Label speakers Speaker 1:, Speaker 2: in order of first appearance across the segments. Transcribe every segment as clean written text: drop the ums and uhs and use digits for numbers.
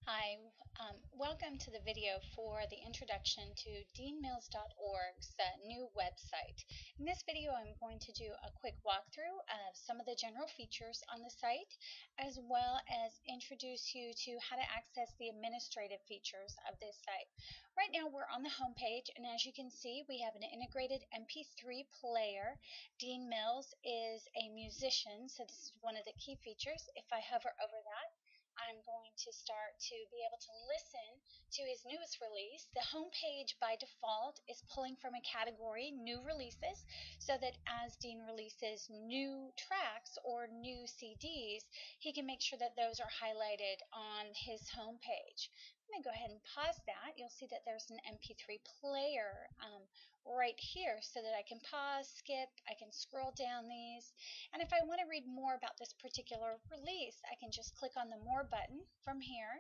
Speaker 1: Hi, welcome to the video for the introduction to deanmills.org's new website. In this video, I'm going to do a quick walkthrough of some of the general features on the site, as well as introduce you to how to access the administrative features of this site. Right now, we're on the home page, and as you can see, we have an integrated MP3 player. Dean Mills is a musician, so this is one of the key features. If I hover over that, I'm going to start to be able to listen to his newest release. The homepage by default is pulling from a category, new releases, so that as Dean releases new tracks or new CDs, he can make sure that those are highlighted on his homepage. I'm going to go ahead and pause that. You'll see that there's an MP3 player right here so that I can pause, skip, I can scroll down these. And if I want to read more about this particular release, I can just click on the More button from here,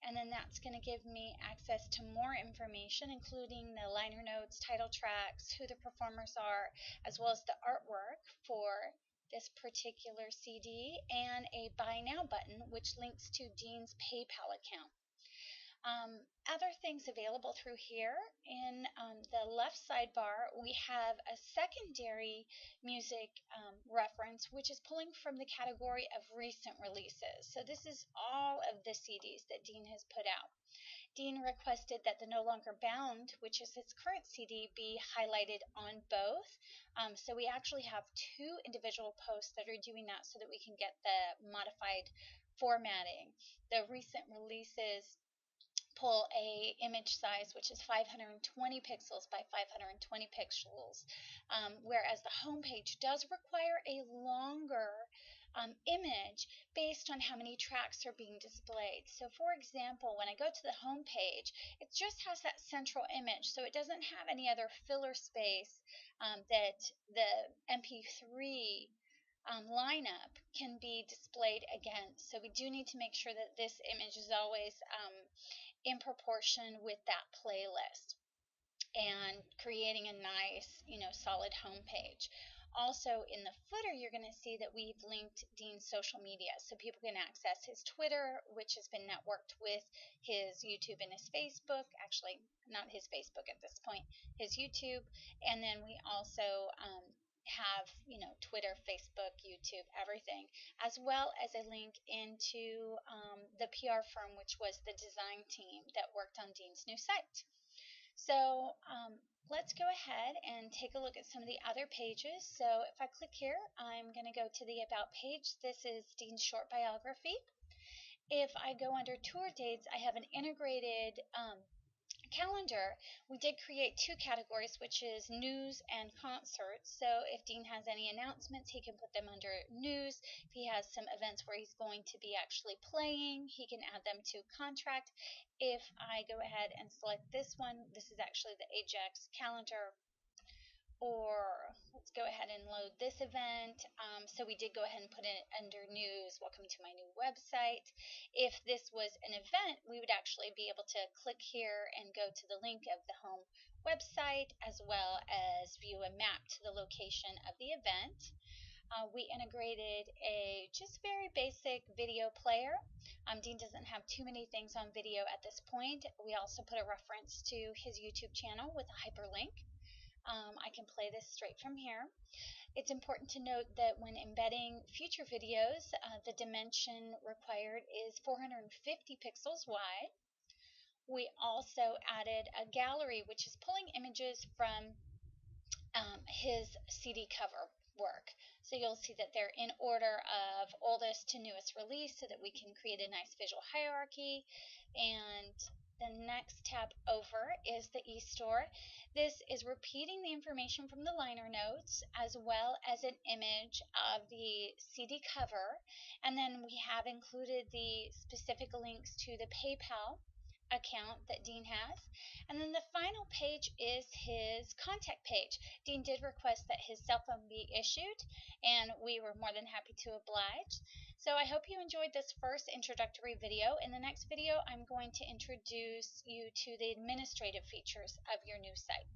Speaker 1: and then that's going to give me access to more information, including the liner notes, title tracks, who the performers are, as well as the artwork for this particular CD, and a Buy Now button, which links to Dean's PayPal account. Other things available through here in the left sidebar, we have a secondary music reference, which is pulling from the category of recent releases. So this is all of the CDs that Dean has put out. Dean requested that the No Longer Bound, which is his current CD, be highlighted on both. So we actually have two individual posts that are doing that so that we can get the modified formatting. The recent releases pull a image size which is 520 pixels by 520 pixels, whereas the home page does require a longer image based on how many tracks are being displayed. So for example, when I go to the home page, it just has that central image, so it doesn't have any other filler space that the MP3 lineup can be displayed against. So we do need to make sure that this image is always in proportion with that playlist and creating a nice, solid home page. Also in the footer, you're going to see that we've linked Dean's social media so people can access his Twitter, which has been networked with his YouTube and his Facebook. Actually, not his Facebook at this point, his YouTube. And then we also have, Twitter, Facebook, YouTube, everything, as well as a link into the PR firm, which was the design team that worked on Dean's new site. So let's go ahead and take a look at some of the other pages. So if I click here, I'm going to go to the About page. This is Dean's short biography. If I go under tour dates, I have an integrated calendar. We did create two categories, which is news and concerts. So if Dean has any announcements, he can put them under news. If he has some events where he's going to be actually playing, he can add them to contract. If I go ahead and select this one, this is actually the Ajax calendar. Or let's go ahead and load this event. So we did go ahead and put it under news, welcome to my new website. If this was an event, we would actually be able to click here and go to the link of the home website, as well as view a map to the location of the event. We integrated a just very basic video player. Dean doesn't have too many things on video at this point. We also put a reference to his YouTube channel with a hyperlink. I can play this straight from here. It's important to note that when embedding future videos, the dimension required is 450 pixels wide. We also added a gallery, which is pulling images from his CD cover work. So you'll see that they're in order of oldest to newest release so that we can create a nice visual hierarchy. And the next tab over is the eStore. This is repeating the information from the liner notes as well as an image of the CD cover. And then we have included the specific links to the PayPal account that Dean has. And then the final page is his contact page. Dean did request that his cell phone be issued, and we were more than happy to oblige. So I hope you enjoyed this first introductory video. In the next video, I'm going to introduce you to the administrative features of your new site.